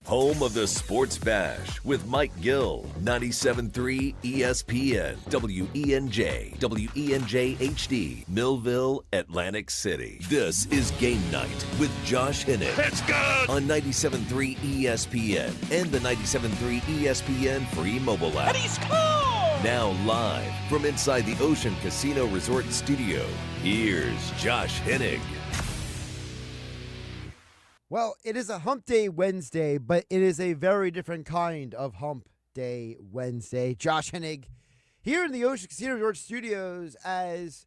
Home of the Sports Bash with Mike Gill, 97.3 ESPN, WENJ, WENJ HD, Millville, Atlantic City. This is Game Night with Josh Hennig. It's good! On 97.3 ESPN and the 97.3 ESPN free mobile app. And he scored! Now live from inside the Ocean Casino Resort Studio, here's Josh Hennig. Well, it is a Hump Day Wednesday, but it is a very different kind of Hump Day Wednesday. Josh Hennig here in the Ocean Casino Resort Studios as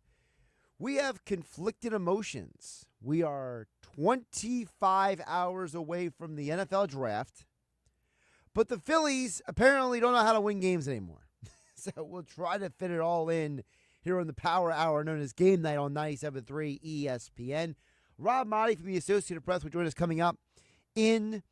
we have conflicted emotions. We are 25 hours away from the NFL draft, but the Phillies apparently don't know how to win games anymore. So we'll try to fit it all in here on the Power Hour known as Game Night on 97.3 ESPN. Rob Maaddi from the Associated Press will join us coming up in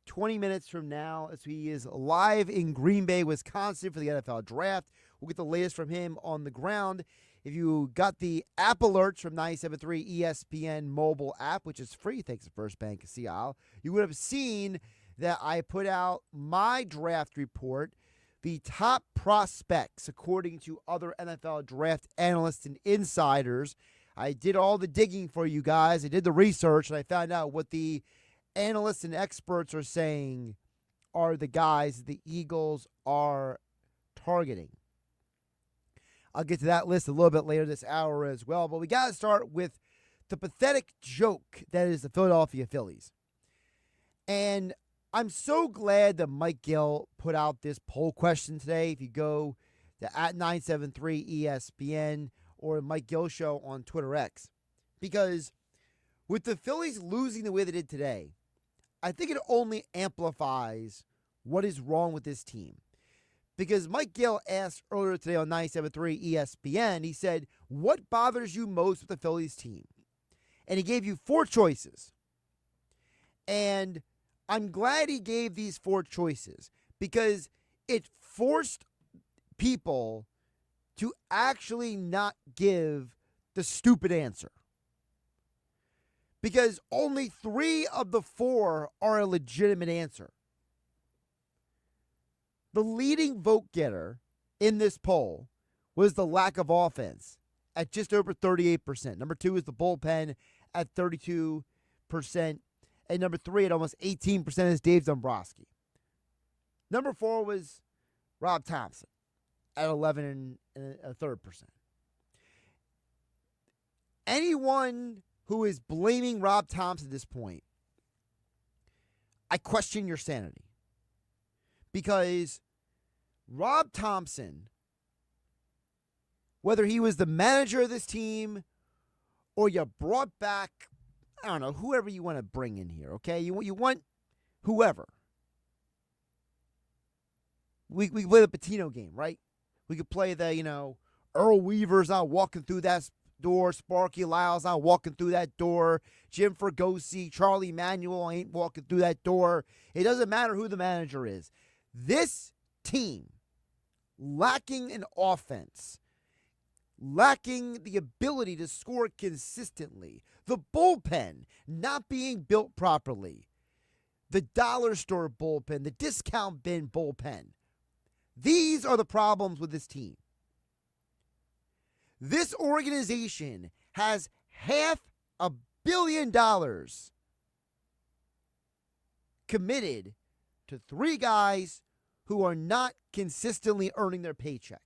20 minutes from now as he is live in Green Bay, Wisconsin for the NFL Draft. We'll get the latest from him on the ground. If you got the app alerts from 97.3 ESPN mobile app, which is free thanks to First Bank of Seattle, you would have seen that I put out my draft report, the top prospects according to other NFL draft analysts and insiders. I did all the digging for you guys. I did the research, and I found out what the analysts and experts are saying are the guys the Eagles are targeting. I'll get to that list a little bit later this hour as well, but we got to start with the pathetic joke that is the Philadelphia Phillies. And I'm so glad that Mike Gill put out this poll question today. If you go to @973 ESPN, or Mike Gill Show on Twitter X. Because with the Phillies losing the way they did today, I think it only amplifies what is wrong with this team. Because Mike Gill asked earlier today on 97.3 ESPN, he said, what bothers you most with the Phillies team? And he gave you 4 choices. And I'm glad he gave these 4 choices because it forced people to actually not give the stupid answer. Because only 3 of the 4 are a legitimate answer. The leading vote getter in this poll was the lack of offense at just over 38%. Number 2 is the bullpen at 32%. And number 3 at almost 18% is Dave Dombrowski. Number 4 was Rob Thompson at 11.33%. Anyone who is blaming Rob Thompson at this point, I question your sanity. Because Rob Thompson, whether he was the manager of this team or you brought back, I don't know, whoever you want to bring in here, okay? You want whoever. We play the Patino game, right? We could play the, Earl Weaver's not walking through that door. Sparky Lyle's not walking through that door. Jim Fregosi, Charlie Manuel ain't walking through that door. It doesn't matter who the manager is. This team, lacking an offense, lacking the ability to score consistently, the bullpen not being built properly, the dollar store bullpen, the discount bin bullpen, these are the problems with this team. This organization has $500 million committed to 3 guys who are not consistently earning their paycheck.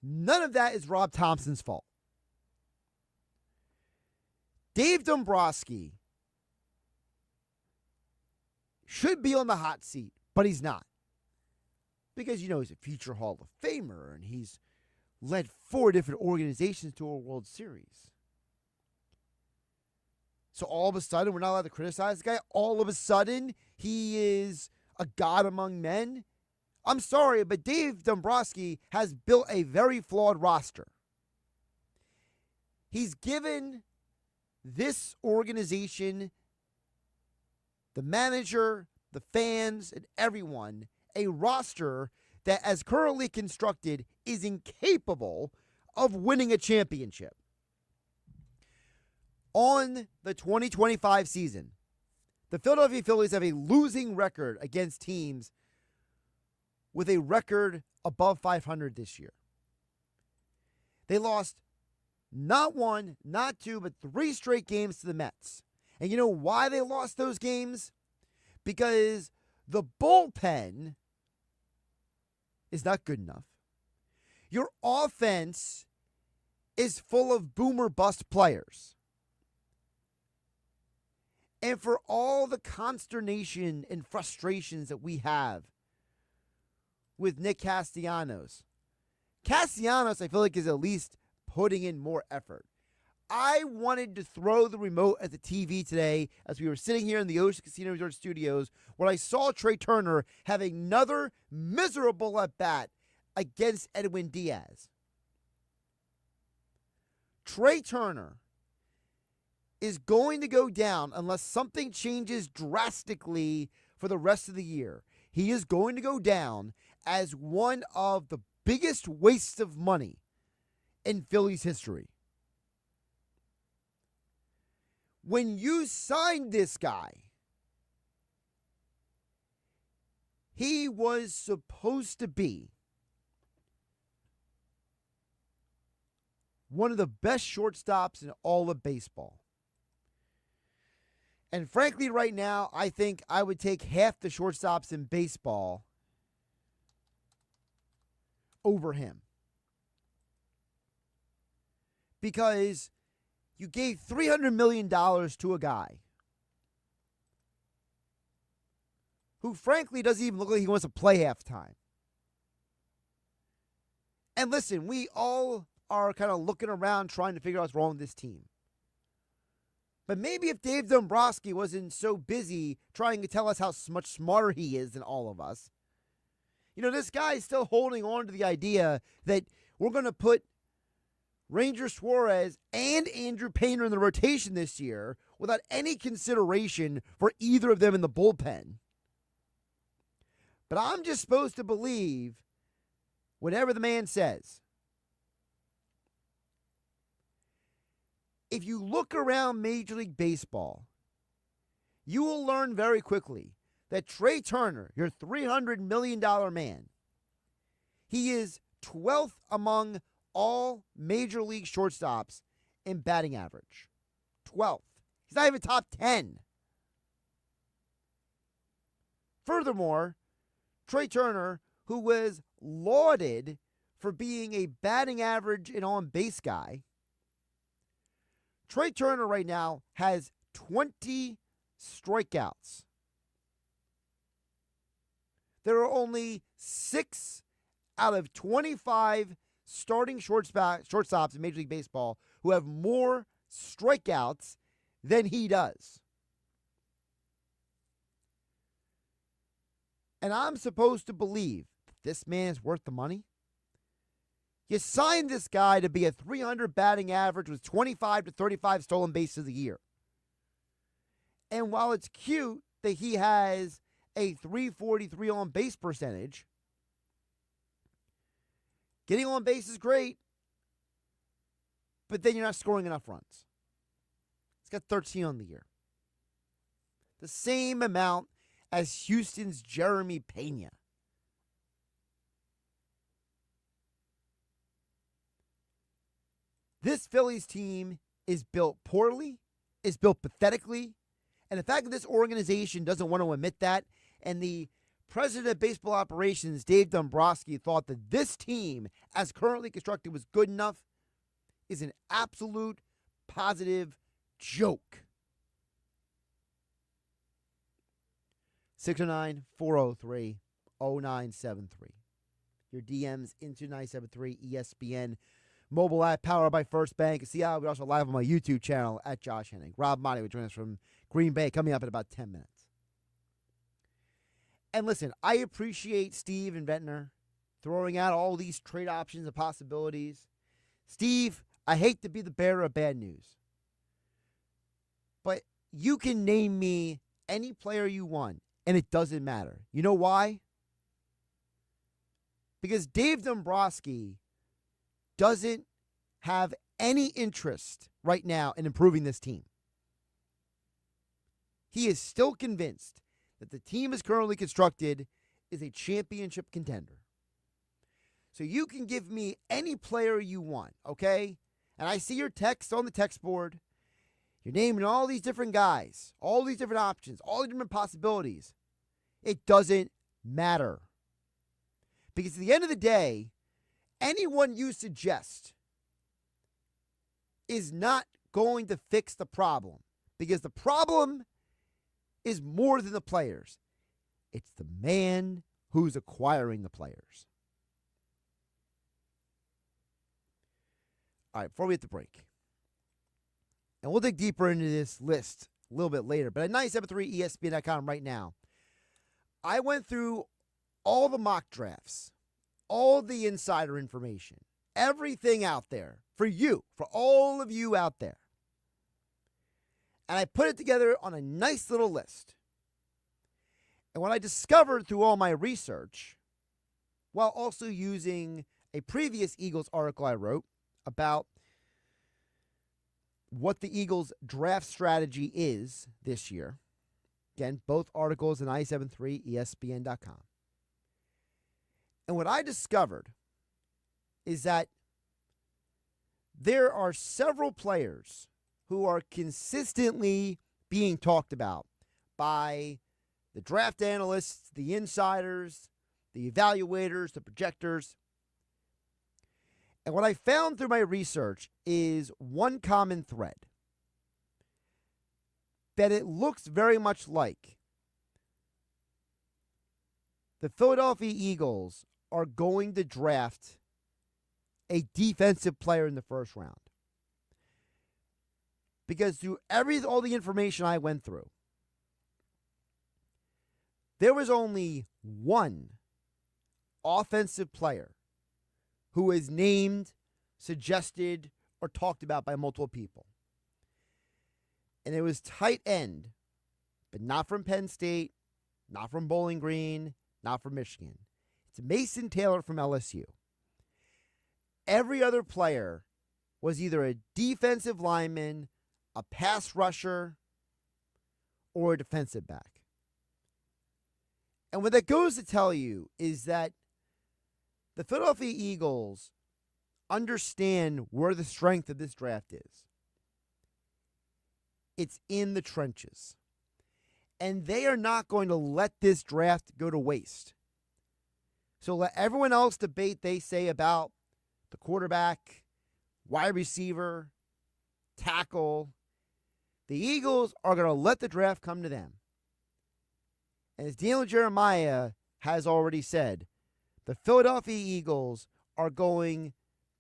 None of that is Rob Thompson's fault. Dave Dombrowski should be on the hot seat, but he's not. Because, he's a future Hall of Famer, and he's led 4 different organizations to a World Series. So all of a sudden, we're not allowed to criticize the guy. All of a sudden, he is a god among men. I'm sorry, but Dave Dombrowski has built a very flawed roster. He's given this organization, the manager, the fans, and everyone, a roster that, as currently constructed, is incapable of winning a championship. On the 2025 season, The Philadelphia Phillies have a losing record against teams with a record above 500 this year. They lost not one, not two, but 3 straight games to the Mets. And you know why they lost those games? Because the bullpen is not good enough. Your offense is full of boomer bust players. And for all the consternation and frustrations that we have with Nick Castellanos, I feel like, is at least putting in more effort. I wanted to throw the remote at the TV today as we were sitting here in the Ocean Casino Resort Studios where I saw Trey Turner have another miserable at-bat against Edwin Diaz. Trey Turner is going to go down unless something changes drastically for the rest of the year. He is going to go down as one of the biggest wastes of money in Phillies history. When you signed this guy, he was supposed to be one of the best shortstops in all of baseball. And frankly, right now, I think I would take half the shortstops in baseball over him. Because you gave $300 million to a guy who frankly doesn't even look like he wants to play half time. And listen, we all are kind of looking around trying to figure out what's wrong with this team. But maybe if Dave Dombrowski wasn't so busy trying to tell us how much smarter he is than all of us, this guy is still holding on to the idea that we're going to put Ranger Suarez and Andrew Painter in the rotation this year without any consideration for either of them in the bullpen. But I'm just supposed to believe whatever the man says. If you look around Major League Baseball, you will learn very quickly that Trey Turner, your $300 million man, he is 12th among all Major League shortstops in batting average. 12th. He's not even top 10. Furthermore, Trey Turner, who was lauded for being a batting average and on-base guy, Trey Turner right now has 20 strikeouts. There are only 6 out of 25 starting shortstops in Major League Baseball who have more strikeouts than he does. And I'm supposed to believe that this man is worth the money? You signed this guy to be a 300 batting average with 25 to 35 stolen bases a year. And while it's cute that he has a 343 on base percentage, getting on base is great, but then you're not scoring enough runs. He's got 13 on the year. The same amount as Houston's Jeremy Pena. This Phillies team is built poorly, is built pathetically, and the fact that this organization doesn't want to admit that, and the president of baseball operations, Dave Dombrowski, thought that this team, as currently constructed, was good enough, is an absolute positive joke. 609-403-0973. Your DMs into 973 ESPN. Mobile app powered by First Bank. See how we're also live on my YouTube channel at Josh Hennig. Rob Maaddi will join us from Green Bay coming up in about 10 minutes. And listen, I appreciate Steve and Ventnor throwing out all these trade options and possibilities. Steve, I hate to be the bearer of bad news, but you can name me any player you want, and it doesn't matter. You know why? Because Dave Dombrowski doesn't have any interest right now in improving this team. he is still convinced that the team is currently constructed is a championship contender. So you can give me any player you want, okay? And I see your text on the text board. You're naming all these different guys, all these different options, all the different possibilities. It doesn't matter. Because at the end of the day, anyone you suggest is not going to fix the problem. Because the problem is more than the players. It's the man who's acquiring the players. All right, before we hit the break, and we'll dig deeper into this list a little bit later, but at 973ESPN.com right now, I went through all the mock drafts, all the insider information, everything out there for you, for all of you out there. And I put it together on a nice little list. And what I discovered through all my research, while also using a previous Eagles article I wrote about what the Eagles draft strategy is this year. Again, both articles at 973ESPN.com. And what I discovered is that there are several players who are consistently being talked about by the draft analysts, the insiders, the evaluators, the projectors. And what I found through my research is one common thread. That it looks very much like the Philadelphia Eagles are going to draft a defensive player in the first round. Because through all the information I went through, there was only one offensive player who is named, suggested, or talked about by multiple people. And it was tight end, but not from Penn State, not from Bowling Green, not from Michigan. It's Mason Taylor from LSU. Every other player was either a defensive lineman, a pass rusher, or a defensive back. And what that goes to tell you is that the Philadelphia Eagles understand where the strength of this draft is. It's in the trenches. And they are not going to let this draft go to waste. So let everyone else debate they say about the quarterback, wide receiver, tackle. The Eagles are going to let the draft come to them. And as Daniel Jeremiah has already said, the Philadelphia Eagles are going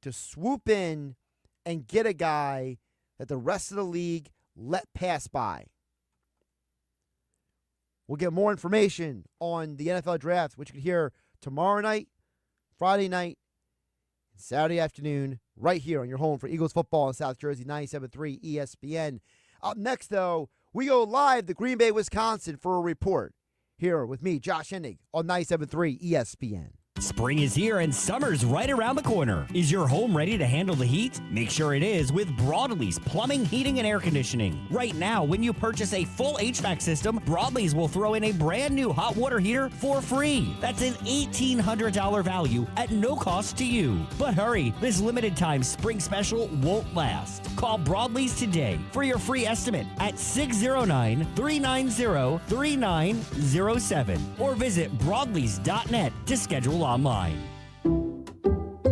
to swoop in and get a guy that the rest of the league let pass by. We'll get more information on the NFL draft, which you can hear tomorrow night, Friday night, and Saturday afternoon, right here on your home for Eagles football in South Jersey, 97.3 ESPN. Up next, though, we go live to Green Bay, Wisconsin for a report. Here with me, Josh Hennig, on 97.3 ESPN. Spring is here and summer's right around the corner. Is your home ready to handle the heat? Make sure it is with Broadlee's Plumbing, Heating, and Air Conditioning. Right now, when you purchase a full HVAC system, Broadlee's will throw in a brand new hot water heater for free. That's an $1,800 value at no cost to you. But hurry, this limited time spring special won't last. Call Broadlee's today for your free estimate at 609-390-3907 or visit broadlees.net to schedule online.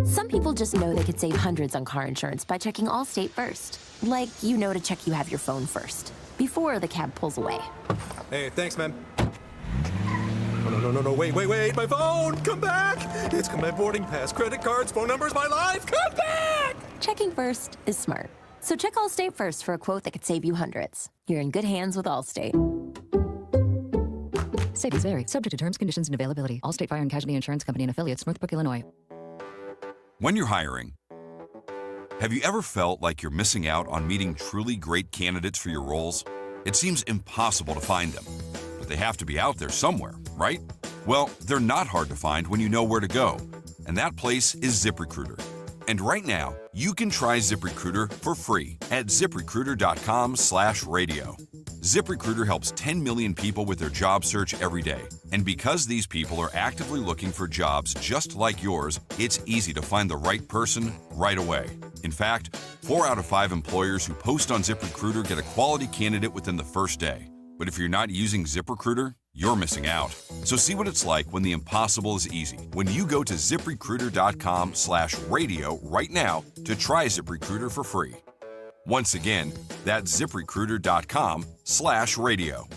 Some people just know they could save hundreds on car insurance by checking Allstate first. Like, you know to check you have your phone first, before the cab pulls away. Hey, thanks, man. No, wait, my phone! Come back! It's my boarding pass, credit cards, phone numbers, my life! Come back! Checking first is smart. So check Allstate first for a quote that could save you hundreds. You're in good hands with Allstate. Savings vary. Subject to terms, conditions, and availability. Allstate Fire and Casualty Insurance Company and affiliates, Northbrook, Illinois. When you're hiring, have you ever felt like you're missing out on meeting truly great candidates for your roles? It seems impossible to find them, but they have to be out there somewhere, right? Well, they're not hard to find when you know where to go, and that place is ZipRecruiter. And right now, you can try ZipRecruiter for free at ziprecruiter.com/radio. ZipRecruiter helps 10 million people with their job search every day. And because these people are actively looking for jobs just like yours, it's easy to find the right person right away. In fact, 4 out of 5 employers who post on ZipRecruiter get a quality candidate within the first day. But if you're not using ZipRecruiter, you're missing out. So see what it's like when the impossible is easy. When you go to ZipRecruiter.com/radio right now to try ZipRecruiter for free. Once again, that's ZipRecruiter.com/radio.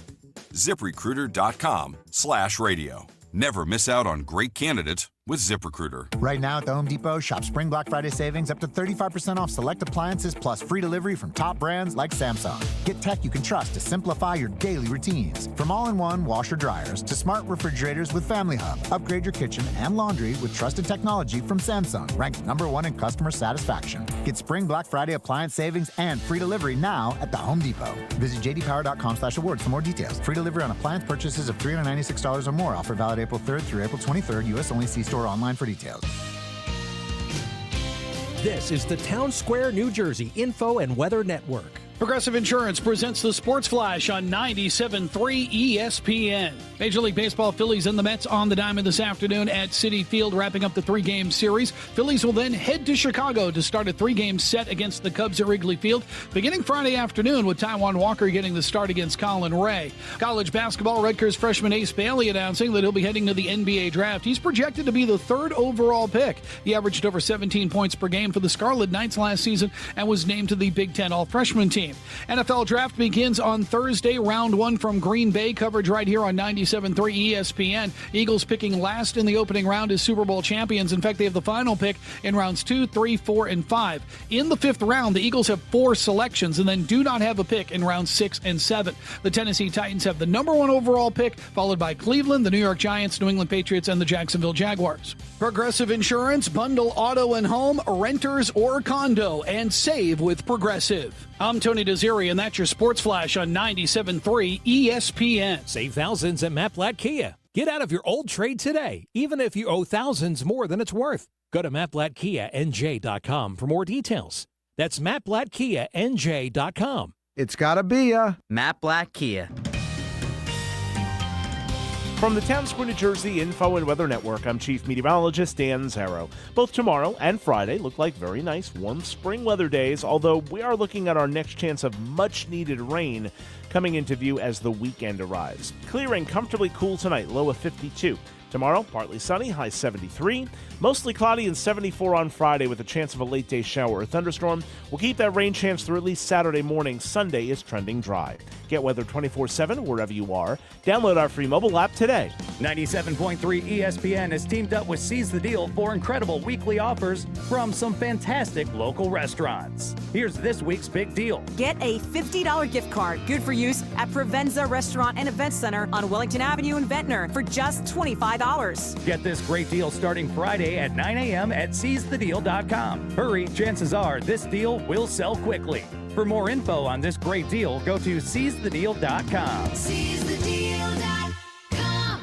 ZipRecruiter.com/radio. Never miss out on great candidates with ZipRecruiter. Right now at the Home Depot, shop Spring Black Friday savings up to 35% off select appliances plus free delivery from top brands like Samsung. Get tech you can trust to simplify your daily routines. From all-in-one washer dryers to smart refrigerators with Family Hub. Upgrade your kitchen and laundry with trusted technology from Samsung, ranked #1 in customer satisfaction. Get Spring Black Friday appliance savings and free delivery now at the Home Depot. Visit jdpower.com/awards for more details. Free delivery on appliance purchases of $396 or more. Offer valid April 3rd through April 23rd. U.S. only. See store online for details. This is the Town Square, New Jersey Info and Weather Network. Progressive Insurance presents the Sports Flash on 97.3 ESPN. Major League Baseball, Phillies and the Mets on the diamond this afternoon at Citi Field, wrapping up the 3-game series. Phillies will then head to Chicago to start a 3-game set against the Cubs at Wrigley Field, beginning Friday afternoon with Taijuan Walker getting the start against Colin Ray. College basketball, Rutgers freshman Ace Bailey announcing that he'll be heading to the NBA draft. He's projected to be the 3rd overall pick. He averaged over 17 points per game for the Scarlet Knights last season and was named to the Big Ten All-Freshman team. NFL Draft begins on Thursday. Round 1 from Green Bay. Coverage right here on 97.3 ESPN. Eagles picking last in the opening round as Super Bowl champions. In fact, they have the final pick in rounds 2, 3, 4, and 5. In the 5th round, the Eagles have 4 selections and then do not have a pick in rounds 6 and 7. The Tennessee Titans have the #1 overall pick, followed by Cleveland, the New York Giants, New England Patriots, and the Jacksonville Jaguars. Progressive Insurance, bundle auto and home, renters or condo, and save with Progressive. I'm Tony Desiri, and that's your Sports Flash on 97.3 ESPN. Save thousands at Matt Blatt Kia. Get out of your old trade today, even if you owe thousands more than it's worth. Go to MattBlattKiaNJ.com for more details. That's MattBlattKiaNJ.com. It's gotta be a Matt Blatt Kia. From the Town Square, New Jersey Info and Weather Network, I'm Chief Meteorologist Dan Zarrow. Both tomorrow and Friday look like very nice, warm spring weather days, although we are looking at our next chance of much-needed rain coming into view as the weekend arrives. Clear and comfortably cool tonight, low of 52. Tomorrow, partly sunny, high 73. Mostly cloudy and 74 on Friday with a chance of a late-day shower or thunderstorm. We'll keep that rain chance through at least Saturday morning. Sunday is trending dry. Get weather 24/7 wherever you are. Download our free mobile app today. 97.3 ESPN has teamed up with Seize the Deal for incredible weekly offers from some fantastic local restaurants. Here's this week's big deal. Get a $50 gift card, good for use at Provenza Restaurant and Event Center on Wellington Avenue in Ventnor for just $25. Get this great deal starting Friday at 9 a.m. at seizethedeal.com. Hurry, chances are this deal will sell quickly. For more info on this great deal, go to seizethedeal.com. SeizeTheDeal.com.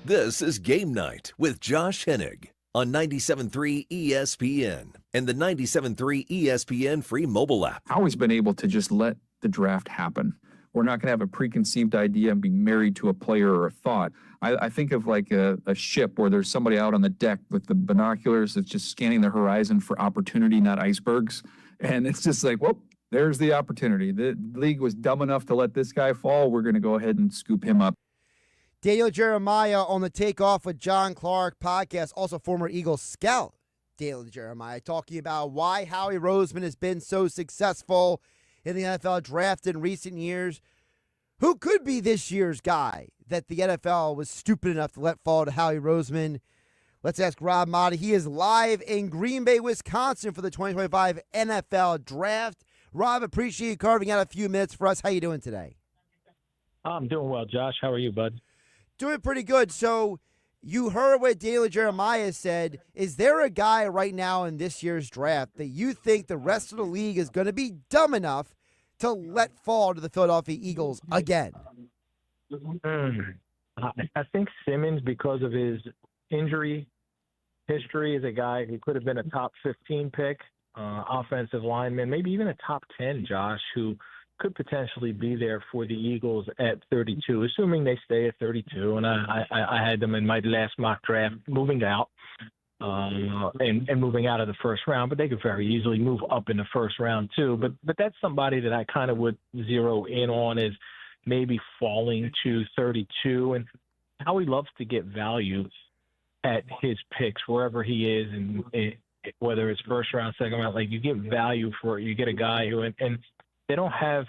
This is Game Night with Josh Hennig on 97.3 ESPN and the 97.3 ESPN free mobile app. I've always been able to just let the draft happen. We're not going to have a preconceived idea and be married to a player or a thought. I think of like a ship where there's somebody out on the deck with the binoculars that's just scanning the horizon for opportunity, not icebergs. And it's just like, whoop, there's the opportunity. The league was dumb enough to let this guy fall. We're going to go ahead and scoop him up. Daniel Jeremiah on the Takeoff with John Clark podcast, also former Eagles scout Daniel Jeremiah, talking about why Howie Roseman has been so successful in the NFL draft in recent years. Who could be this year's guy that the NFL was stupid enough to let fall to Howie Roseman? Let's ask Rob Maaddi. He is live in Green Bay, Wisconsin for the 2025 NFL Draft. Rob, appreciate you carving out a few minutes for us. How you doing today? I'm doing well, Josh. How are you, bud? Doing pretty good. So you heard what Daniel Jeremiah said. Is there a guy right now in this year's draft that you think the rest of the league is going to be dumb enough to let fall to the Philadelphia Eagles again? I think Simmons, because of his injury history, is a guy who could have been a top 15 pick, offensive lineman, maybe even a top 10, Josh, who could potentially be there for the Eagles at 32, assuming they stay at 32. And I had them in my last mock draft moving out and moving out of the first round, but they could very easily move up in the first round too. But that's somebody that I kind of would zero in on as maybe falling to 32. And Howie loves to get value at his picks wherever he is, and whether it's first round, second round, like you get value for it. You get a guy who, and they don't have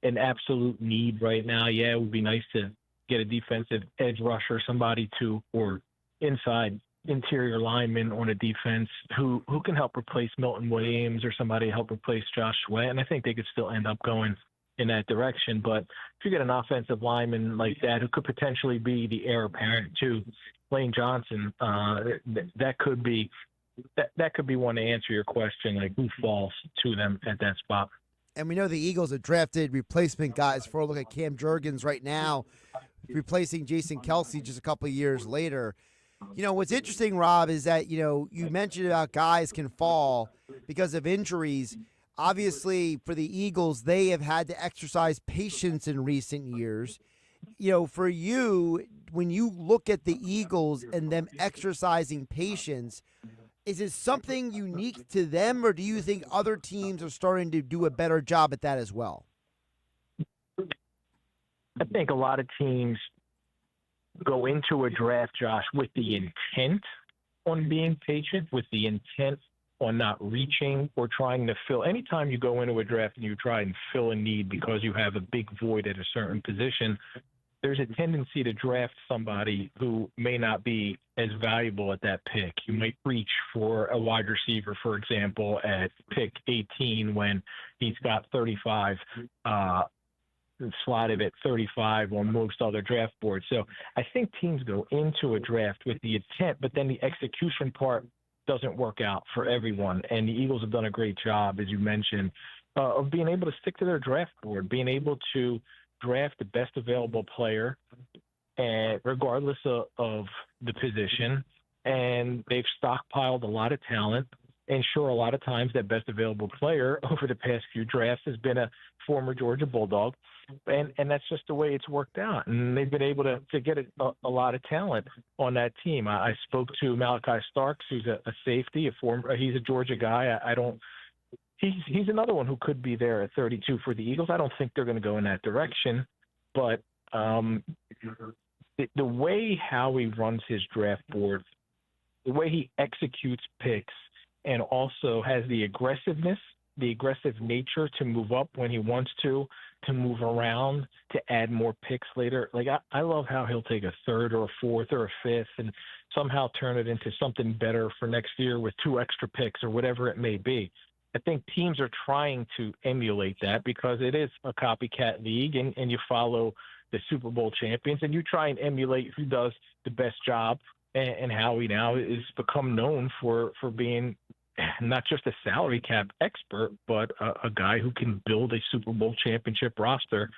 an absolute need right now. Yeah, it would be nice to get a defensive edge rusher, somebody or inside interior lineman on a defense who can help replace Milton Williams or somebody to help replace Josh Sweat. And I think they could still end up going in that direction. But if you get an offensive lineman like that who could potentially be the heir apparent to Lane Johnson, that could be one to answer your question, like who falls to them at that spot. And we know the Eagles have drafted replacement guys for a look at Cam Jurgens right now, replacing Jason Kelsey just a couple of years later. You know, what's interesting, Rob, is that, you mentioned about guys can fall because of injuries. Obviously, for the Eagles, they have had to exercise patience in recent years. For you, when you look at the Eagles and them exercising patience, is it something unique to them, or do you think other teams are starting to do a better job at that as well? I think a lot of teams go into a draft, Josh, with the intent on being patient, with the intent on not reaching or trying to fill. Anytime you go into a draft and you try and fill a need because you have a big void at a certain position, there's a tendency to draft somebody who may not be as valuable at that pick. You might reach for a wide receiver, for example, at pick 18 when he's got 35, slotted at 35 on most other draft boards. So I think teams go into a draft with the intent, but then the execution part doesn't work out for everyone. And the Eagles have done a great job, as you mentioned, of being able to stick to their draft board, being able to draft the best available player, and regardless of the position. And they've stockpiled a lot of talent. And sure, a lot of times that best available player over the past few drafts has been a former Georgia Bulldog. And that's just the way it's worked out. And they've been able to get a lot of talent on that team. I spoke to Malachi Starks, who's a safety, he's a Georgia guy. He's another one who could be there at 32 for the Eagles. I don't think they're going to go in that direction. But the way Howie runs his draft board, the way he executes picks, and also has the aggressive nature to move up when he wants to move around, to add more picks later. Like, I love how he'll take a third or a fourth or a fifth and somehow turn it into something better for next year with 2 extra picks or whatever it may be. I think teams are trying to emulate that because it is a copycat league, and you follow the Super Bowl champions and you try and emulate who does the best job. And Howie now is become known for being not just a salary cap expert, but a guy who can build a Super Bowl championship roster,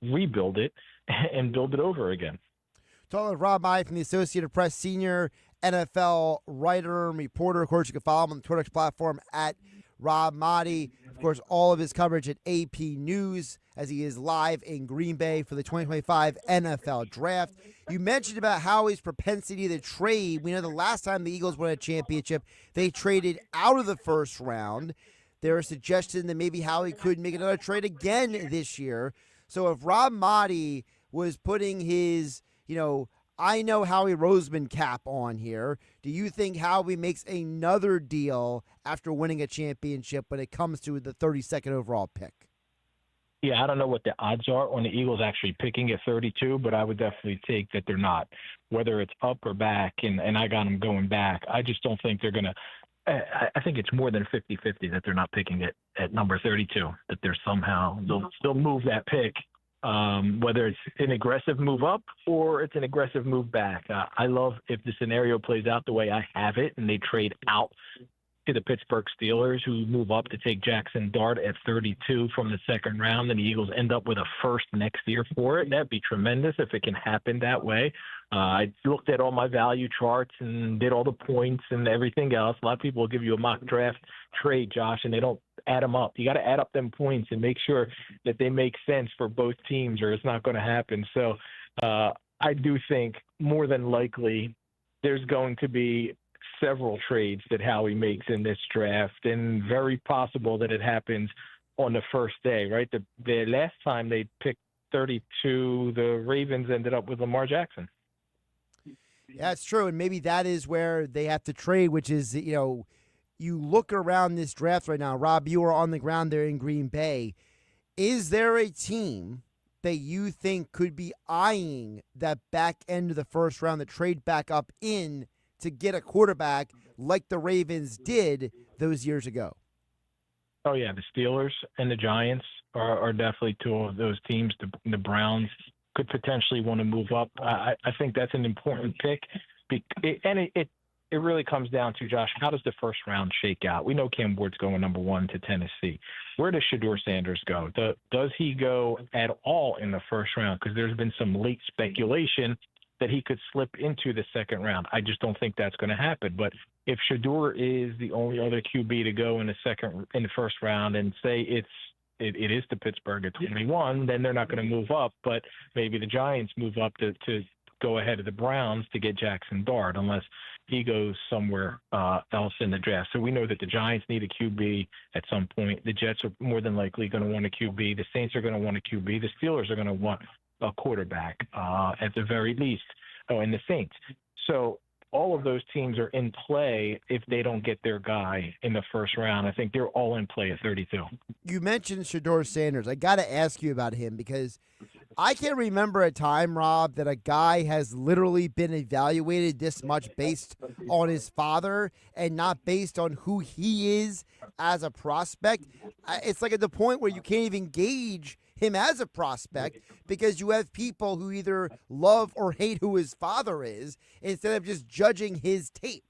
rebuild it, and build it over again. Talking with Rob Maaddi from the Associated Press, senior NFL writer and reporter. Of course, you can follow him on the Twitter platform at Rob Maaddi. Of course, all of his coverage at AP News as he is live in Green Bay for the 2025 NFL Draft. You mentioned about Howie's propensity to trade. We know the last time the Eagles won a championship, they traded out of the first round. There are suggestions that maybe Howie could make another trade again this year. So if Rob Maaddi was putting his, I know Howie Roseman cap on here, do you think Howie makes another deal after winning a championship when it comes to the 32nd overall pick? Yeah, I don't know what the odds are on the Eagles actually picking at 32, but I would definitely take that they're not. Whether it's up or back, and I got them going back, I just don't think they're going to – I think it's more than 50-50 that they're not picking it at number 32, that they're somehow – they'll move that pick, whether it's an aggressive move up or it's an aggressive move back. I love if the scenario plays out the way I have it and they trade out to the Pittsburgh Steelers, who move up to take Jackson Dart at 32 from the second round, and the Eagles end up with a first next year for it. That'd be tremendous if it can happen that way. I looked at all my value charts and did all the points and everything else. A lot of people will give you a mock draft trade, Josh, and they don't add them up. You got to add up them points and make sure that they make sense for both teams, or it's not going to happen. So I do think more than likely there's going to be several trades that Howie makes in this draft, and very possible that it happens on the first day, right? The last time they picked 32, the Ravens ended up with Lamar Jackson. Yeah, it's true, and maybe that is where they have to trade, which is, you look around this draft right now. Rob, you are on the ground there in Green Bay. Is there a team that you think could be eyeing that back end of the first round, the trade back up in to get a quarterback like the Ravens did those years ago? Oh, yeah, the Steelers and the Giants are definitely two of those teams. The Browns could potentially want to move up. I think that's an important pick. It really comes down to, Josh, how does the first round shake out? We know Cam Ward's going number 1 to Tennessee. Where does Shedeur Sanders go? Does he go at all in the first round? Because there's been some late speculation that he could slip into the second round. I just don't think that's going to happen. But if Shedeur is the only other QB to go in the first round, and say it is to Pittsburgh at 21, then they're not going to move up. But maybe the Giants move up to go ahead of the Browns to get Jackson Dart, unless he goes somewhere else in the draft. So we know that the Giants need a QB at some point. The Jets are more than likely going to want a QB. The Saints are going to want a QB. The Steelers are going to want a quarterback at the very least. Oh, and the Saints. So all of those teams are in play if they don't get their guy in the first round. I think they're all in play at 32. You mentioned Shedeur Sanders. I got to ask you about him because I can't remember a time, Rob, that a guy has literally been evaluated this much based on his father and not based on who he is as a prospect. It's like at the point where you can't even gauge him as a prospect because you have people who either love or hate who his father is instead of just judging his tape.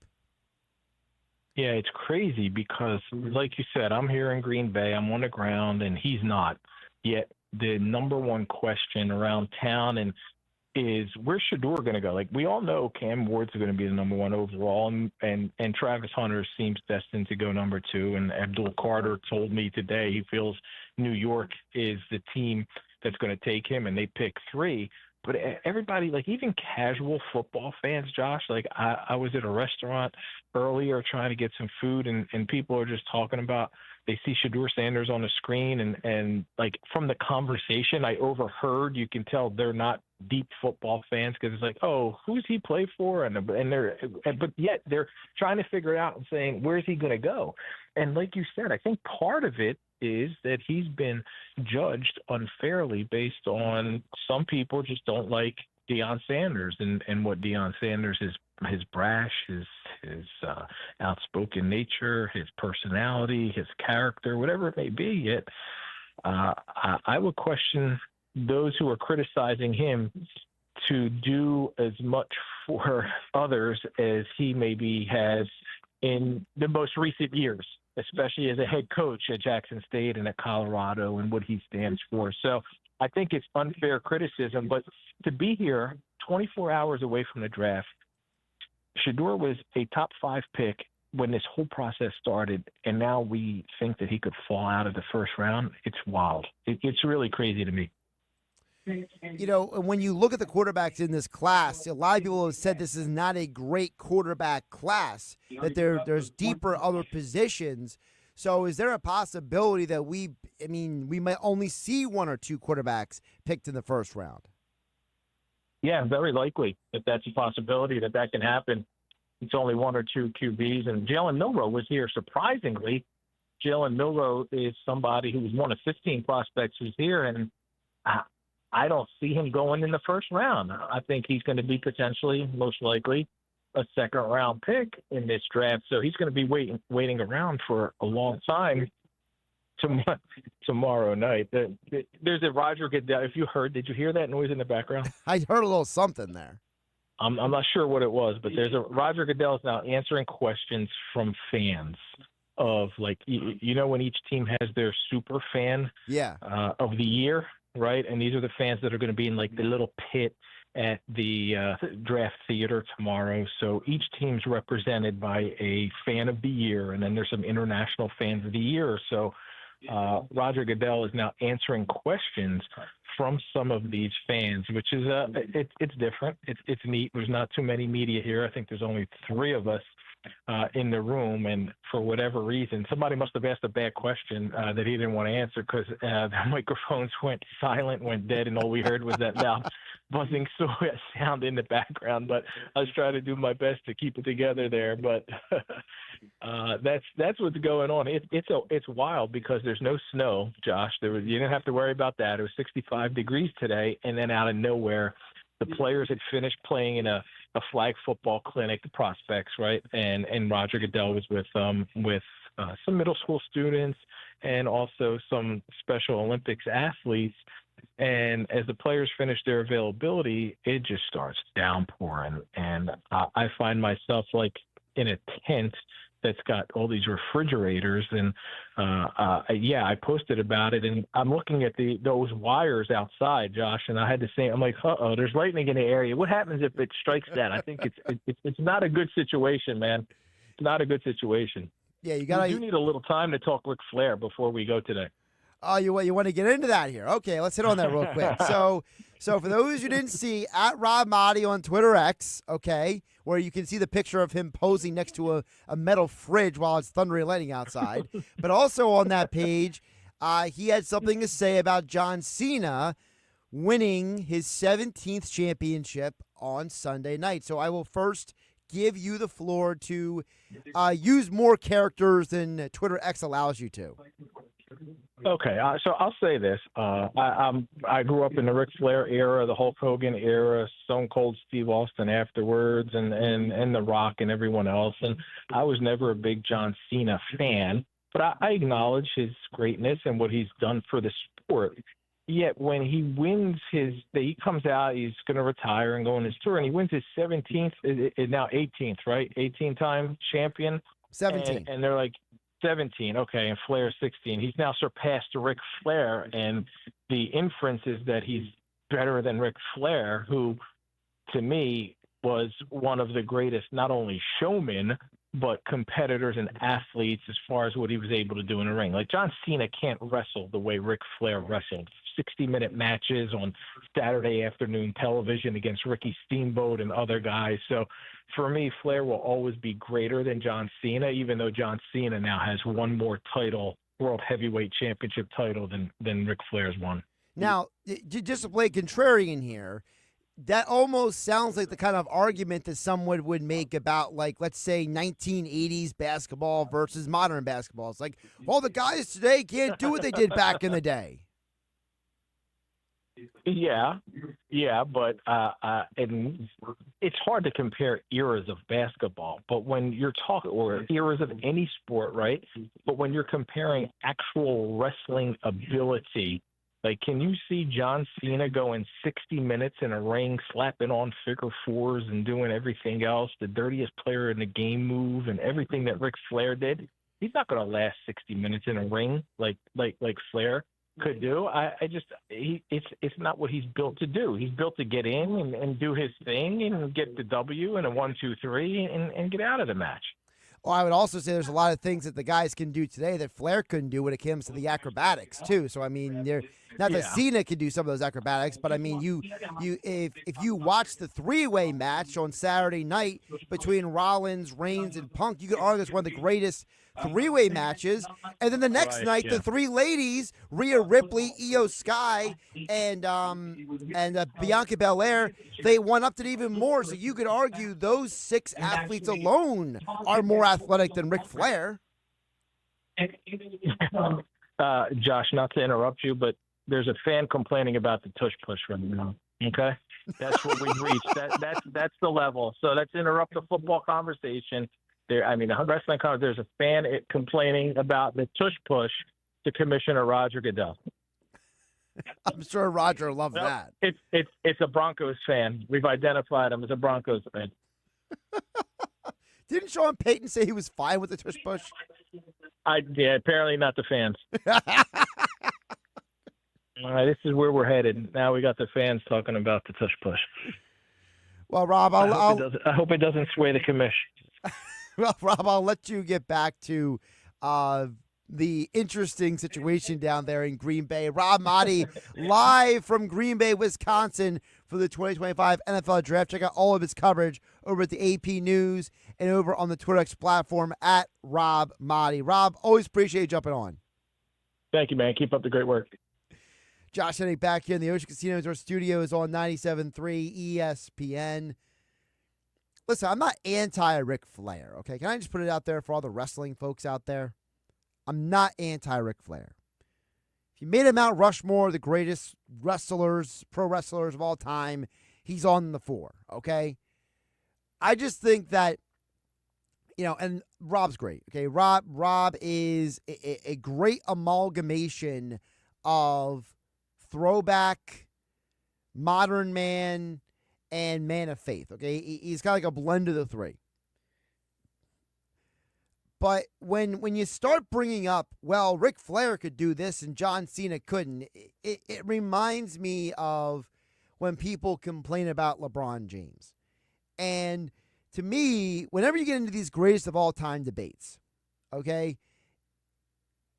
Yeah, it's crazy because, like you said, I'm here in Green Bay. I'm on the ground, and he's not. Yet the number one question around town is where's Shedeur going to go? Like, we all know Cam Ward's going to be the number 1 overall, and Travis Hunter seems destined to go number 2. And Abdul Carter told me today he feels New York is the team that's going to take him, and they pick 3. But everybody, like even casual football fans, Josh, like I was at a restaurant earlier trying to get some food, and people are just talking about they see Shedeur Sanders on the screen, and like from the conversation I overheard, you can tell they're not deep football fans because it's like, oh, who's he play for? But yet they're trying to figure it out and saying, where's he going to go? And like you said, I think part of it is that he's been judged unfairly based on some people just don't like Deion Sanders and what Deion Sanders is, his brash, his outspoken nature, his personality, his character, whatever it may be. Yet I would question those who are criticizing him to do as much for others as he maybe has in the most recent years, especially as a head coach at Jackson State and at Colorado and what he stands for. So I think it's unfair criticism, but to be here 24 hours away from the draft, Shedeur was a top 5 pick when this whole process started, and now we think that he could fall out of the first round. It's wild. It's really crazy to me. You know, when you look at the quarterbacks in this class, a lot of people have said this is not a great quarterback class, that there's deeper other positions. So is there a possibility that we might only see 1 or 2 quarterbacks picked in the first round? Yeah, very likely that that's a possibility that can happen. It's only 1 or 2 QBs. And Jalen Milroe was here, surprisingly. Jalen Milroe is somebody who was one of 15 prospects who's here, and I don't see him going in the first round. I think he's going to be potentially, most likely, a second-round pick in this draft. So he's going to be waiting around for a long time tomorrow night. There's a Roger Goodell. Did you hear that noise in the background? I heard a little something there. I'm not sure what it was, but there's a Roger Goodell is now answering questions from fans of like, when each team has their super fan of the year, right? And these are the fans that are going to be in like the little pit at the draft theater tomorrow. So each team's represented by a fan of the year, and then there's some international fans of the year. So Roger Goodell is now answering questions from some of these fans, which is it's different. It's neat. There's not too many media here. I think there's only 3 of us in the room, and for whatever reason, somebody must have asked a bad question that he didn't want to answer because the microphones went silent, went dead, and all we heard was that loud buzzing sound in the background. But I was trying to do my best to keep it together there. But that's what's going on. It's wild because there's no snow, Josh. You didn't have to worry about that. It was 65 degrees today, and then out of nowhere, the players had finished playing in a flag football clinic, the prospects, right? And Roger Goodell was with some middle school students and also some Special Olympics athletes. And as the players finish their availability, it just starts downpouring. And I find myself like in a tent that's got all these refrigerators. And I posted about it, and I'm looking at those wires outside, Josh, and I had to say, I'm like, there's lightning in the area. What happens if it strikes that? I think it's not a good situation, man. It's not a good situation. Yeah, you need a little time to talk Ric Flair before we go today. Oh, you want to get into that here? Okay, let's hit on that real quick. So for those who didn't see, at Rob Maaddi on Twitter X, okay, where you can see the picture of him posing next to a metal fridge while it's thundering and lightning outside. But also on that page, he had something to say about John Cena winning his 17th championship on Sunday night. So I will first give you the floor to use more characters than Twitter X allows you to. Okay, so I'll say this. I grew up in the Ric Flair era, the Hulk Hogan era, Stone Cold Steve Austin afterwards, and The Rock and everyone else. And I was never a big John Cena fan, but I acknowledge his greatness and what he's done for the sport. Yet when he wins he comes out, he's going to retire and go on his tour, and he wins his 17th, now 18th, right? 18-time champion. 17. And they're like, 17, okay, and Flair 16. He's now surpassed Ric Flair, and the inference is that he's better than Ric Flair, who, to me, was one of the greatest not only showmen, but competitors and athletes as far as what he was able to do in the ring. Like, John Cena can't wrestle the way Ric Flair wrestled. 60-minute matches on Saturday afternoon television against Ricky Steamboat and other guys. So for me, Flair will always be greater than John Cena, even though John Cena now has one more title, World Heavyweight Championship title than Ric Flair's one. Now, just to play contrarian here, that almost sounds like the kind of argument that someone would make about, like, let's say 1980s basketball versus modern basketball. It's like, well, the guys today can't do what they did back in the day. Yeah, but and it's hard to compare eras of basketball. But when you're talking, or eras of any sport, right? But when you're comparing actual wrestling ability, like, can you see John Cena going 60 minutes in a ring, slapping on figure fours and doing everything else, the dirtiest player in the game move and everything that Ric Flair did? He's not going to last 60 minutes in a ring like Flair could do. It's not what he's built to do. He's built to get in and do his thing and get the W and a 1, 2, 3 and get out of the match. Well, I would also say there's a lot of things that the guys can do today that Flair couldn't do when it comes to the acrobatics too. So I mean, not that Cena could do some of those acrobatics, but I mean, if you watch the 3-way match on Saturday night between Rollins, Reigns, and Punk, you could argue it's one of the greatest 3-way matches. And then the next night, the 3 ladies, Rhea Ripley, Io Sky, and Bianca Belair, they one-upped it even more. So you could argue those 6 athletes alone are more athletic than Ric Flair. Josh, not to interrupt you, but there's a fan complaining about the tush push right now. Okay, that's what we've reached. That's the level. So let's interrupt the football conversation. The wrestling conversation. There's a fan complaining about the tush push to Commissioner Roger Goodell. I'm sure Roger loved that. It's a Broncos fan. We've identified him as a Broncos fan. Didn't Sean Payton say he was fine with the tush push? Yeah, apparently not the fans. All right, this is where we're headed. Now we got the fans talking about the tush push. Well, Rob, I hope it doesn't sway the commission. Well, Rob, I'll let you get back to the interesting situation down there in Green Bay. Rob Maaddi, live from Green Bay, Wisconsin for the 2025 NFL Draft. Check out all of his coverage over at the AP News and over on the Twitter X platform at Rob Maaddi. Rob, always appreciate you jumping on. Thank you, man. Keep up the great work. Josh Hennig back here in the Ocean Casino Resort Studios on 97.3 ESPN. Listen, I'm not anti-Ric Flair, okay? Can I just put it out there for all the wrestling folks out there? I'm not anti-Ric Flair. If you made him Mount Rushmore, the greatest wrestlers, pro wrestlers of all time, he's on the 4, okay? I just think that, and Rob's great, okay? Rob is a great amalgamation of throwback, modern man, and man of faith, okay? He's got like a blend of the three. But when you start bringing up, well, Ric Flair could do this and John Cena couldn't, it reminds me of when people complain about LeBron James. And to me, whenever you get into these greatest of all time debates, okay,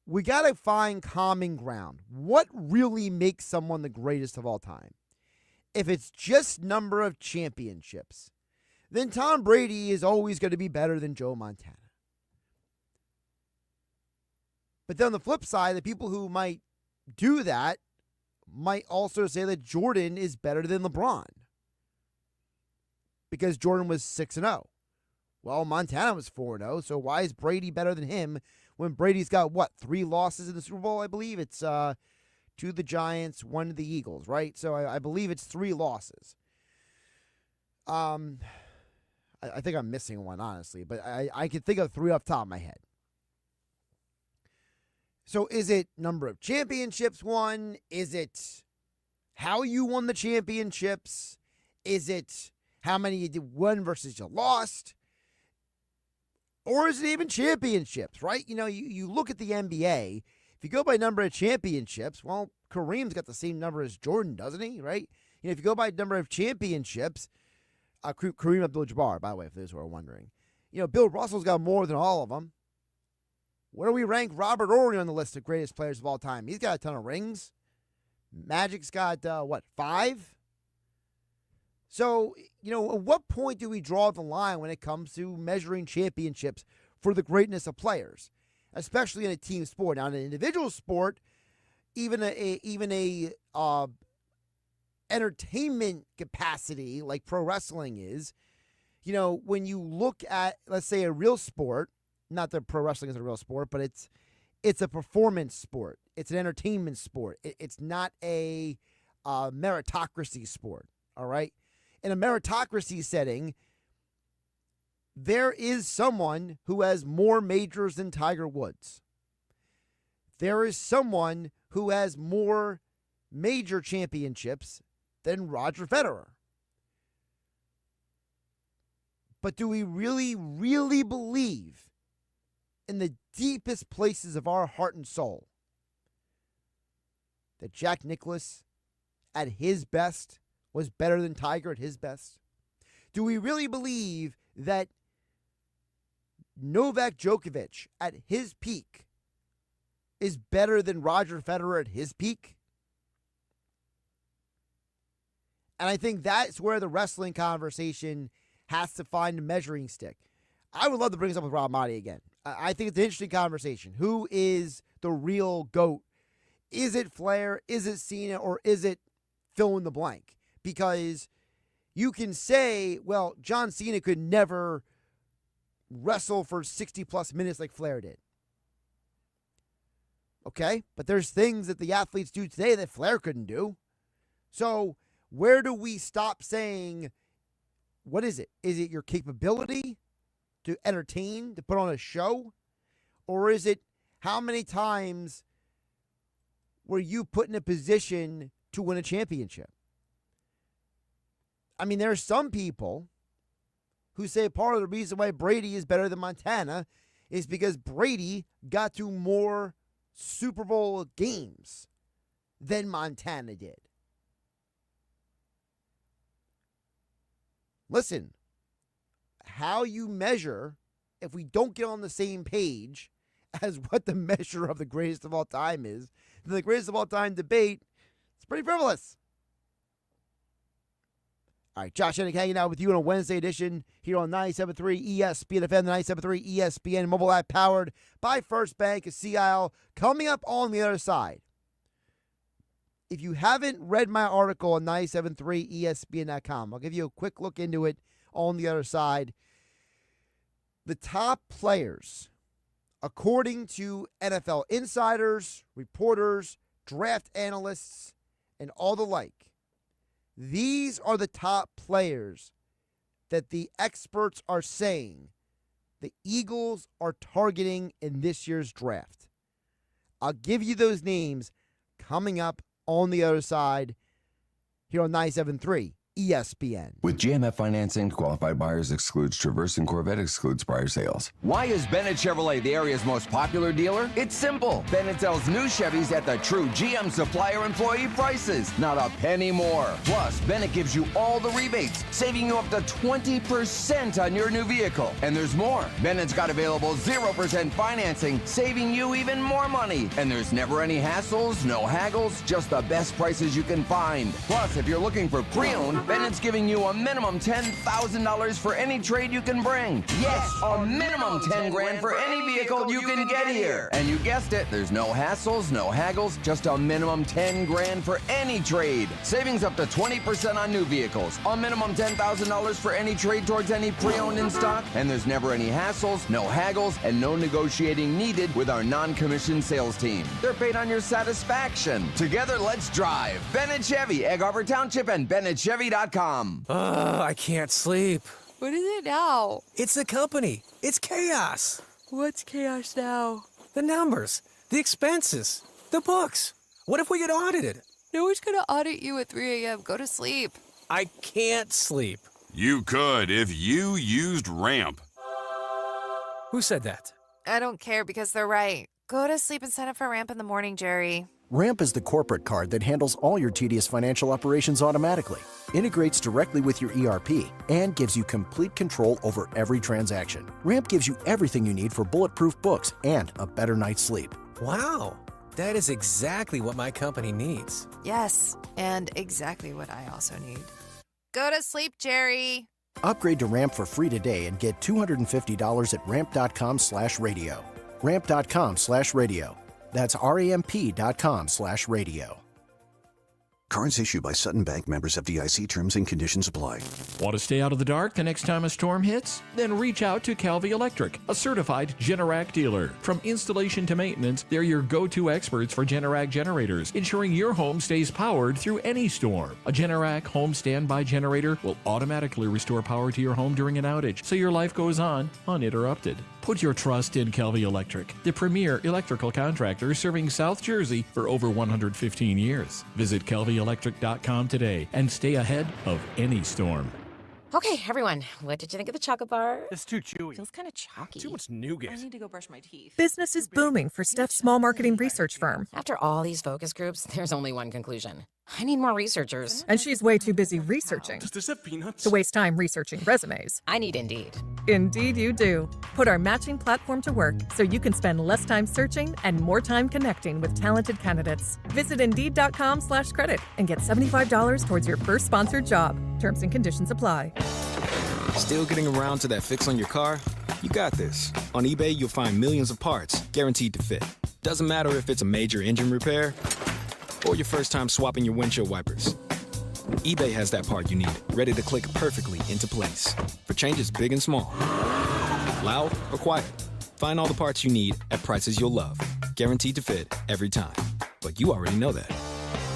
we got to find common ground. What really makes someone the greatest of all time? If it's just number of championships, then Tom Brady is always going to be better than Joe Montana. But then on the flip side, the people who might do that might also say that Jordan is better than LeBron because Jordan was 6-0. Well, Montana was 4-0, so why is Brady better than him when Brady's got, 3 losses in the Super Bowl, I believe? It's 2 to the Giants, 1 to the Eagles, right? So I believe it's 3 losses. I think I'm missing one, honestly, but I can think of 3 off the top of my head. So is it number of championships won? Is it how you won the championships? Is it how many you did won versus you lost? Or is it even championships, right? You look at the NBA. If you go by number of championships, well, Kareem's got the same number as Jordan, doesn't he, right? If you go by number of championships, Kareem Abdul-Jabbar, by the way, for those who are wondering. Bill Russell's got more than all of them. Where do we rank Robert Ory on the list of greatest players of all time? He's got a ton of rings. Magic's got, 5? So, at what point do we draw the line when it comes to measuring championships for the greatness of players, especially in a team sport? Now, in an individual sport, even a entertainment capacity like pro wrestling is, when you look at, let's say, a real sport, not that pro wrestling is a real sport, but it's a performance sport. It's an entertainment sport. It's not a meritocracy sport, all right? In a meritocracy setting, there is someone who has more majors than Tiger Woods. There is someone who has more major championships than Roger Federer. But do we really, really believe in the deepest places of our heart and soul that Jack Nicklaus at his best was better than Tiger at his best? Do we really believe that Novak Djokovic at his peak is better than Roger Federer at his peak? And I think that's where the wrestling conversation has to find a measuring stick. I would love to bring this up with Rob Maaddi again. I think it's an interesting conversation. Who is the real GOAT? Is it Flair? Is it Cena? Or is it fill in the blank? Because you can say, well, John Cena could never wrestle for 60-plus minutes like Flair did. Okay? But there's things that the athletes do today that Flair couldn't do. So where do we stop saying, what is it? Is it your capability to entertain, to put on a show? Or is it how many times were you put in a position to win a championship? I mean, there are some people who say part of the reason why Brady is better than Montana is because Brady got to more Super Bowl games than Montana did. Listen, how you measure, if we don't get on the same page as what the measure of the greatest of all time is, then the greatest of all time debate, it's pretty frivolous. All right, Josh Hennig hanging out with you on a Wednesday edition here on 97.3 ESPN FM, the 97.3 ESPN mobile app powered by First Bank of Sea Isle. Coming up on the other side, if you haven't read my article on 97.3ESPN.com, I'll give you a quick look into it on the other side. The top players, according to NFL insiders, reporters, draft analysts, and all the like, these are the top players that the experts are saying the Eagles are targeting in this year's draft. I'll give you those names coming up on the other side here on 97.3 ESPN. With GMF financing, qualified buyers excludes Traverse and Corvette excludes prior sales. Why is Bennett Chevrolet the area's most popular dealer? It's simple. Bennett sells new Chevys at the true GM supplier employee prices, not a penny more. Plus, Bennett gives you all the rebates, saving you up to 20% on your new vehicle. And there's more. Bennett's got available 0% financing, saving you even more money. And there's never any hassles, no haggles, just the best prices you can find. Plus, if you're looking for pre-owned, Bennett's giving you a minimum $10,000 for any trade you can bring. Yes, a minimum 10 grand for any vehicle you can get here. And you guessed it, there's no hassles, no haggles, just a minimum 10 grand for any trade. Savings up to 20% on new vehicles. A minimum $10,000 for any trade towards any pre-owned in stock. And there's never any hassles, no haggles, and no negotiating needed with our non-commissioned sales team. They're paid on your satisfaction. Together, let's drive. Bennett Chevy, Egg Harbor Township, and BennettChevy.com. I can't sleep. What is it now? It's the company. It's chaos. What's chaos now? The numbers, the expenses, the books. What if we get audited? No one's gonna audit you at 3 a.m. Go to sleep. I can't sleep. You could if you used Ramp. Who said that? I don't care because they're right. Go to sleep and sign up for Ramp in the morning, Jerry. Ramp is the corporate card that handles all your tedious financial operations automatically, integrates directly with your ERP, and gives you complete control over every transaction. Ramp gives you everything you need for bulletproof books and a better night's sleep. Wow, that is exactly what my company needs. Yes, and exactly what I also need. Go to sleep, Jerry. Upgrade to Ramp for free today and get $250 at ramp.com/radio. Ramp.com/radio. That's ramp.com/radio. Cards issued by Sutton Bank, members of FDIC. Terms and conditions apply. Want to stay out of the dark the next time a storm hits? Then reach out to Calvi Electric, a certified Generac dealer. From installation to maintenance, they're your go-to experts for Generac generators, ensuring your home stays powered through any storm. A Generac home standby generator will automatically restore power to your home during an outage, so your life goes on uninterrupted. Put your trust in Calvi Electric, the premier electrical contractor serving South Jersey for over 115 years. Visit CalviElectric.com today and stay ahead of any storm. Okay, everyone, what did you think of the chocolate bar? It's too chewy. Feels kind of chalky. Too much nougat. I need to go brush my teeth. Business is booming for Steph's small marketing research firm. After all these focus groups, there's only one conclusion. I need more researchers. And she's way too busy researching. Does this have peanuts? To waste time researching resumes. I need Indeed. Indeed you do. Put our matching platform to work so you can spend less time searching and more time connecting with talented candidates. Visit Indeed.com/credit and get $75 towards your first sponsored job. Terms and conditions apply. Still getting around to that fix on your car? You got this. On eBay, you'll find millions of parts guaranteed to fit. Doesn't matter if it's a major engine repair or your first time swapping your windshield wipers. eBay has that part you need, ready to click perfectly into place for changes big and small. Loud or quiet, find all the parts you need at prices you'll love. Guaranteed to fit every time. But you already know that.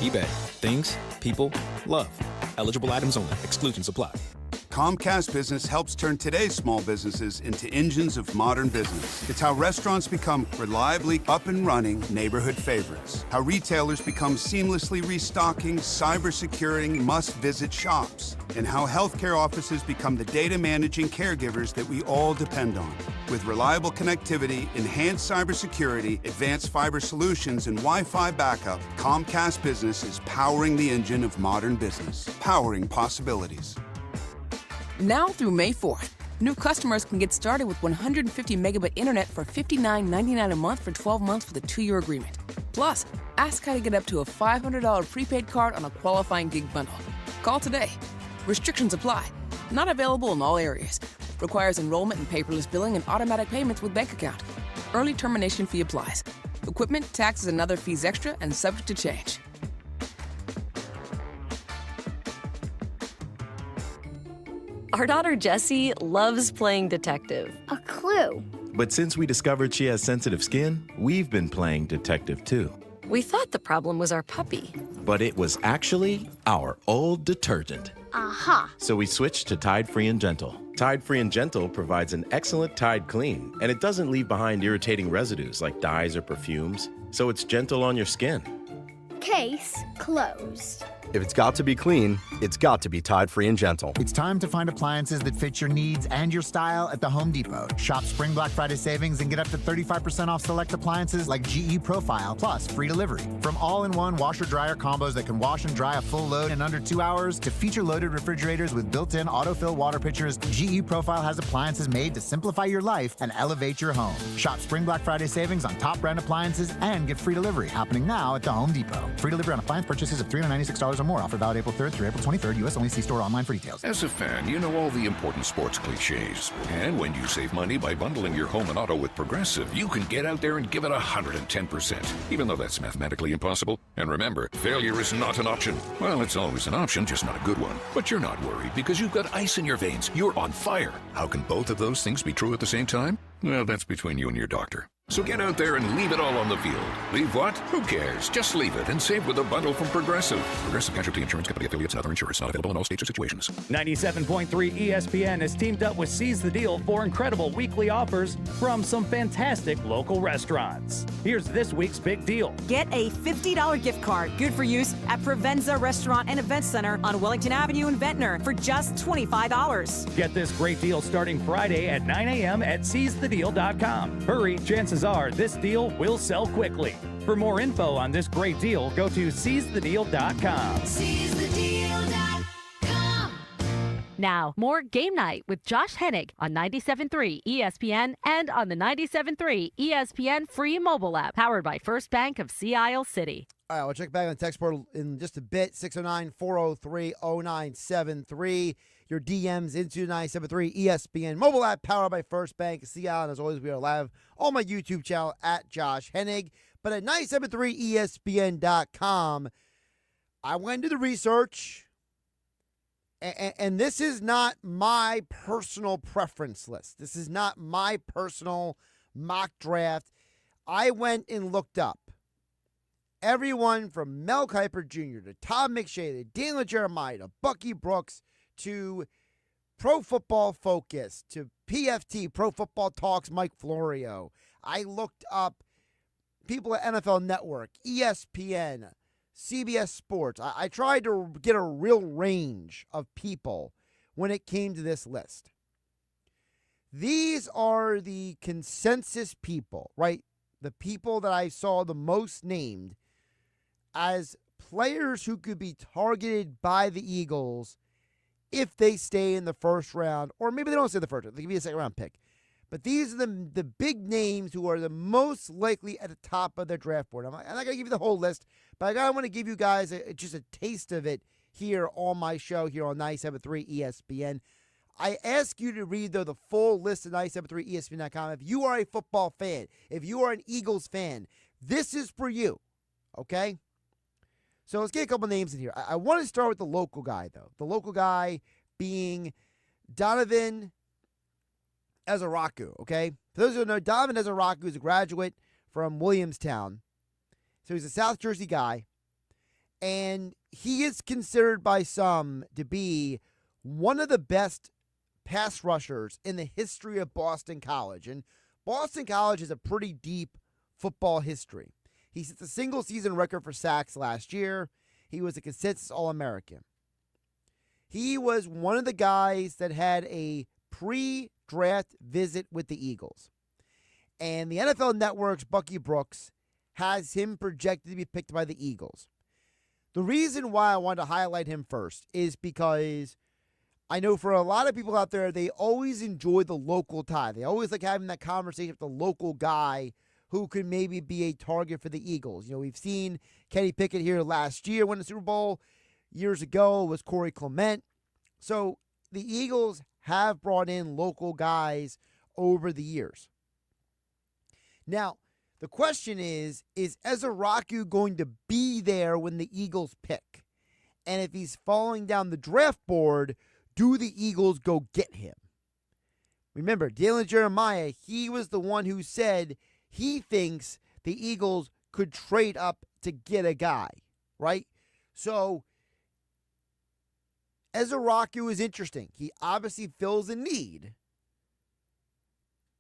eBay. Things, people, love. Eligible items only. Exclusions apply. Comcast Business helps turn today's small businesses into engines of modern business. It's how restaurants become reliably up and running neighborhood favorites. How retailers become seamlessly restocking, cyber-securing, must-visit shops. And how healthcare offices become the data managing caregivers that we all depend on. With reliable connectivity, enhanced cybersecurity, advanced fiber solutions, and Wi-Fi backup, Comcast Business is powering the engine of modern business, powering possibilities. Now through May 4th, new customers can get started with 150 megabit internet for $59.99 a month for 12 months with a 2-year agreement. Plus, ask how to get up to a $500 prepaid card on a qualifying gig bundle. Call today. Restrictions apply. Not available in all areas. Requires enrollment in paperless billing and automatic payments with bank account. Early termination fee applies. Equipment, taxes, and other fees extra and subject to change. Our daughter Jessie loves playing detective. A clue. But since we discovered she has sensitive skin, we've been playing detective too. We thought the problem was our puppy. But it was actually our old detergent. Aha. So we switched to Tide Free and Gentle. Tide Free and Gentle provides an excellent Tide clean, and it doesn't leave behind irritating residues like dyes or perfumes, so it's gentle on your skin. Case closed. If it's got to be clean, it's got to be Tide Free and Gentle. It's time to find appliances that fit your needs and your style at the Home Depot. Shop Spring Black Friday savings and get up to 35% off select appliances like GE Profile, plus free delivery. From all-in-one washer-dryer combos that can wash and dry a full load in under 2 hours to feature-loaded refrigerators with built-in autofill water pitchers, GE Profile has appliances made to simplify your life and elevate your home. Shop Spring Black Friday savings on top brand appliances and get free delivery happening now at the Home Depot. Free delivery on appliance purchases of $396 or more. Offer valid April 3rd through April 23rd. U.S. only. See store online for details. As a fan, you know all the important sports cliches. And when you save money by bundling your home and auto with Progressive, you can get out there and give it 110%, even though that's mathematically impossible. And remember, failure is not an option. Well, it's always an option, just not a good one. But you're not worried because you've got ice in your veins. You're on fire. How can both of those things be true at the same time? Well, that's between you and your doctor. So get out there and leave it all on the field. Leave what? Who cares? Just leave it and save with a bundle from Progressive. Progressive Casualty Insurance Company affiliates and other insurers. Not available in all states or situations. 97.3 ESPN has teamed up with Seize the Deal for incredible weekly offers from some fantastic local restaurants. Here's this week's big deal. Get a $50 gift card, good for use at Provenza Restaurant and Event Center on Wellington Avenue in Ventnor for just $25. Get this great deal starting Friday at 9 a.m. at seizethedeal.com. Hurry, chances are this deal will sell quickly. For more info on this great deal, go to seizethedeal.com. SeizeTheDeal.com. Now, more Game Night with Josh Hennig on 97.3 ESPN and on the 97.3 ESPN free mobile app, powered by First Bank of Sea Isle City. All right, we'll check back on the text portal in just a bit. 609-403-0973. Your DMs into 97.3 ESPN mobile app, powered by First Bank of Sea Isle. And as always, we are live on my YouTube channel at Josh Hennig. But at 97.3ESPN.com, I went to the research, and this is not my personal preference list. This is not my personal mock draft. I went and looked up everyone from Mel Kiper Jr. to Tom McShay to Daniel Jeremiah to Bucky Brooks to Pro Football Focus to PFT, Pro Football Talks, Mike Florio. I looked up people at NFL Network, ESPN, CBS Sports. I tried to get a real range of people when it came to this list. These are the consensus people, right? The people that I saw the most named as players who could be targeted by the Eagles if they stay in the first round, or maybe they don't stay in the first round. They could be a second-round pick. But these are the big names who are the most likely at the top of their draft board. I'm not going to give you the whole list, but I want to give you guys just a taste of it here on my show here on 97.3 ESPN. I ask you to read, though, the full list of 97.3ESPN.com. If you are a football fan, if you are an Eagles fan, this is for you, okay? So let's get a couple names in here. I want to start with the local guy, though. The local guy being Donovan Ezaraku, okay? For those who don't know, Donovan Ezaraku is a graduate from Williamstown. So he's a South Jersey guy. And he is considered by some to be one of the best pass rushers in the history of Boston College. And Boston College is a pretty deep football history. He set the single-season record for sacks last year. He was a consensus All-American. He was one of the guys that had a pre-draft visit with the Eagles. And the NFL Network's Bucky Brooks has him projected to be picked by the Eagles. The reason why I wanted to highlight him first is because I know for a lot of people out there, they always enjoy the local tie. They always like having that conversation with the local guy who could maybe be a target for the Eagles. You know, we've seen Kenny Pickett here last year win the Super Bowl. Years ago was Corey Clement. So the Eagles have brought in local guys over the years. Now, the question is Ezeraku going to be there when the Eagles pick? And if he's falling down the draft board, do the Eagles go get him? Remember, Dalen Jeremiah, he was the one who said he thinks the Eagles could trade up to get a guy, right? So, Ezeraku is interesting. He obviously fills a need.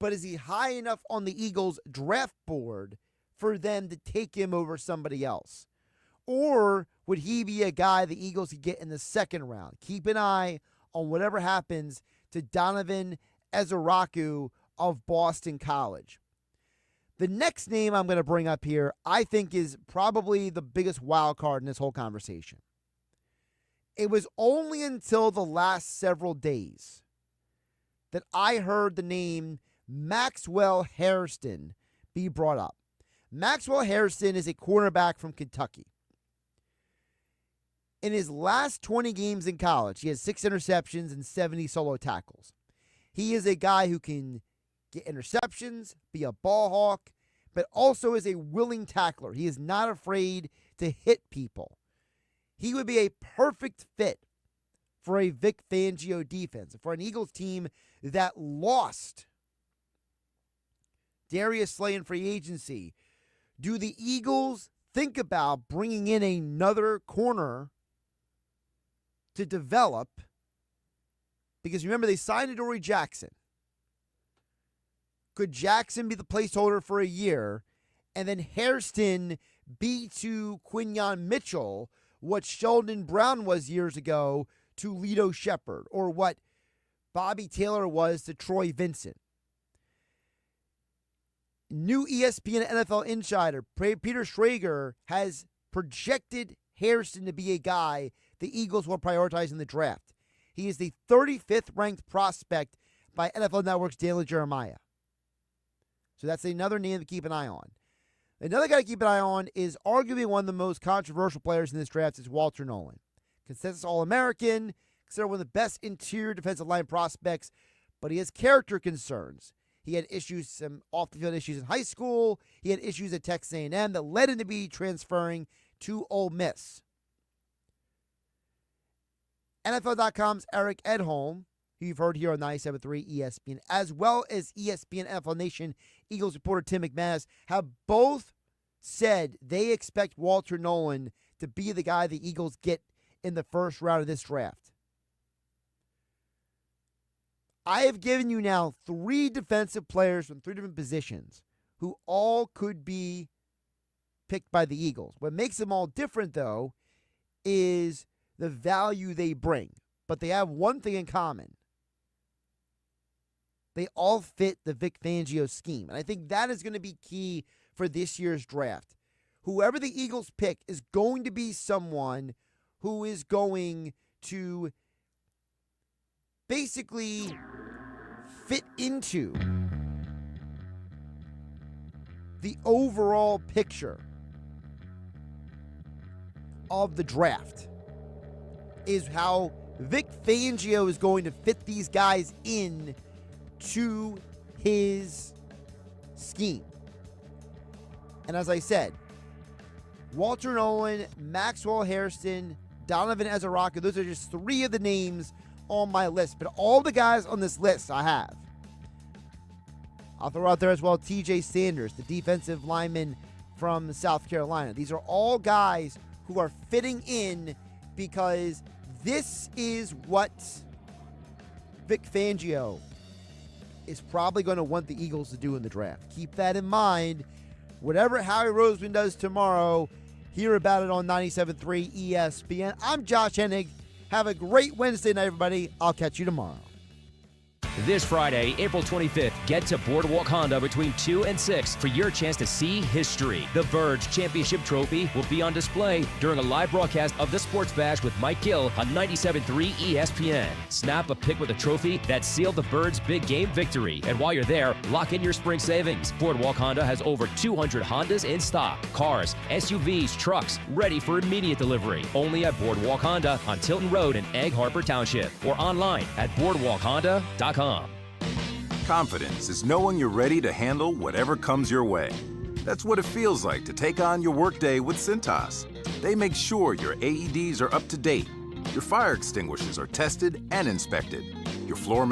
But is he high enough on the Eagles' draft board for them to take him over somebody else? Or would he be a guy the Eagles could get in the second round? Keep an eye on whatever happens to Donovan Ezeraku of Boston College. The next name I'm going to bring up here, I think, is probably the biggest wild card in this whole conversation. It was only until the last several days that I heard the name Maxwell Hairston be brought up. Maxwell Hairston is a cornerback from Kentucky. In his last 20 games in college, he has 6 interceptions and 70 solo tackles. He is a guy who can get interceptions, be a ball hawk, but also is a willing tackler. He is not afraid to hit people. He would be a perfect fit for a Vic Fangio defense, for an Eagles team that lost Darius Slay in free agency. Do the Eagles think about bringing in another corner to develop? Because remember, they signed Adoree Jackson. Could Jackson be the placeholder for a year and then Hairston be to Quinyon Mitchell what Sheldon Brown was years ago to Lito Shepherd, or what Bobby Taylor was to Troy Vincent? New ESPN NFL insider Peter Schrager has projected Hairston to be a guy the Eagles will prioritize in the draft. He is the 35th ranked prospect by NFL Network's Dalen Jeremiah. So that's another name to keep an eye on. Another guy to keep an eye on is arguably one of the most controversial players in this draft is Walter Nolan. Consensus All-American, considered one of the best interior defensive line prospects, but he has character concerns. He had issues, some off-the-field issues in high school. He had issues at Texas A&M that led him to be transferring to Ole Miss. NFL.com's Eric Edholm, who you've heard here on 97.3 ESPN, as well as ESPN NFL Nation Eagles reporter Tim McManus, have both said they expect Walter Nolan to be the guy the Eagles get in the first round of this draft. I have given you now 3 defensive players from 3 different positions who all could be picked by the Eagles. What makes them all different, though, is the value they bring. But they have one thing in common. They all fit the Vic Fangio scheme. And I think that is going to be key for this year's draft. Whoever the Eagles pick is going to be someone who is going to basically fit into the overall picture of the draft. Is how Vic Fangio is going to fit these guys in to his scheme. And as I said, Walter Nolan, Maxwell Hairston, Donovan Ezeraku, those are just 3 of the names on my list. But all the guys on this list I have. I'll throw out there as well TJ Sanders, the defensive lineman from South Carolina. These are all guys who are fitting in because this is what Vic Fangio is probably going to want the Eagles to do in the draft. Keep that in mind. Whatever Howie Roseman does tomorrow, hear about it on 97.3 ESPN. I'm Josh Hennig. Have a great Wednesday night, everybody. I'll catch you tomorrow. This Friday, April 25th, get to Boardwalk Honda between 2 and 6 for your chance to see history. The Birds Championship Trophy will be on display during a live broadcast of the Sports Bash with Mike Gill on 97.3 ESPN. Snap a pic with a trophy that sealed the Birds' big game victory. And while you're there, lock in your spring savings. Boardwalk Honda has over 200 Hondas in stock. Cars, SUVs, trucks, ready for immediate delivery. Only at Boardwalk Honda on Tilton Road in Egg Harbor Township or online at boardwalkhonda.com. Confidence is knowing you're ready to handle whatever comes your way. That's what it feels like to take on your workday with Cintas. They make sure your AEDs are up to date, your fire extinguishers are tested and inspected, your floor